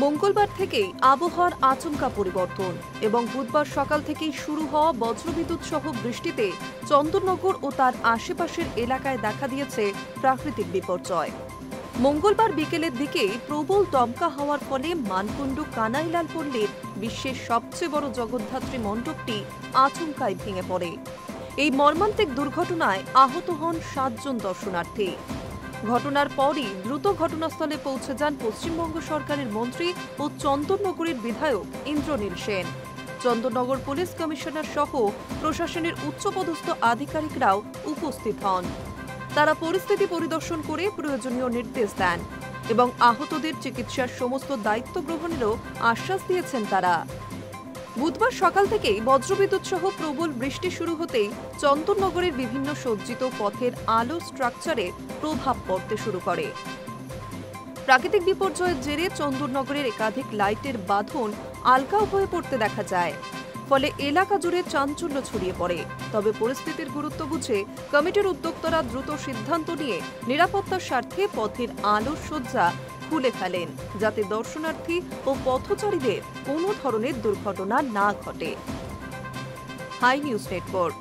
মঙ্গলবার থেকেই আবহাওয়ার আচমকা পরিবর্তন এবং বুধবার সকাল থেকেই শুরু হওয়া বজ্রবিদ্যুৎ সহ বৃষ্টিতে চন্দননগর ও তার আশেপাশের এলাকায় দেখা দিয়েছে প্রাকৃতিক বিপর্যয়। মঙ্গলবার বিকেলের দিকে প্রবল দমকা হওয়ার ফলে মানকুণ্ডু কানাইলাল পল্লীর বিশ্বের সবচেয়ে বড় জগদ্ধাত্রী মণ্ডপটি আচমকায় ভেঙে পড়ে। এই মর্মান্তিক দুর্ঘটনায় আহত হন 7 জন দর্শনার্থী। ঘটনার পরই দ্রুত ঘটনাস্থলে পৌঁছে যান পশ্চিমবঙ্গ সরকারের মন্ত্রী ও চন্দননগরের বিধায়ক ইন্দ্রনীল সেন। চন্দননগর পুলিশ কমিশনার সহ প্রশাসনের উচ্চপদস্থ আধিকারিকরাও উপস্থিত হন। তারা পরিস্থিতি পরিদর্শন করে প্রয়োজনীয় নির্দেশ দেন এবং আহতদের চিকিৎসার সমস্ত দায়িত্ব গ্রহণেরও আশ্বাস দিয়েছেন তারা। বুধবার সকাল থেকেই বজ্রবিদ্যুৎ সহ প্রবল বৃষ্টি শুরু হতেই চন্দননগরের বিভিন্ন সজ্জিত পথের আলো স্ট্রাকচারে প্রভাব পড়তে শুরু করে। প্রাকৃতিক বিপর্যয়ের জেরে চন্দননগরের একাধিক লাইটের বাঁধন আলগাও হয়ে পড়তে দেখা যায়, ফলে এলাকা জুড়ে চাঞ্চল্য ছড়িয়ে পড়ে। তবে পরিস্থিতির গুরুত্ব বুঝে কমিটির উদ্যোক্তারা দ্রুত সিদ্ধান্ত নিয়ে নিরাপত্তার স্বার্থে পথের আলোর সজ্জা খুলে ফেলেন, যাতে দর্শনার্থী ও পথচারীদের কোনো ধরনের দুর্ঘটনা না ঘটে। High News network.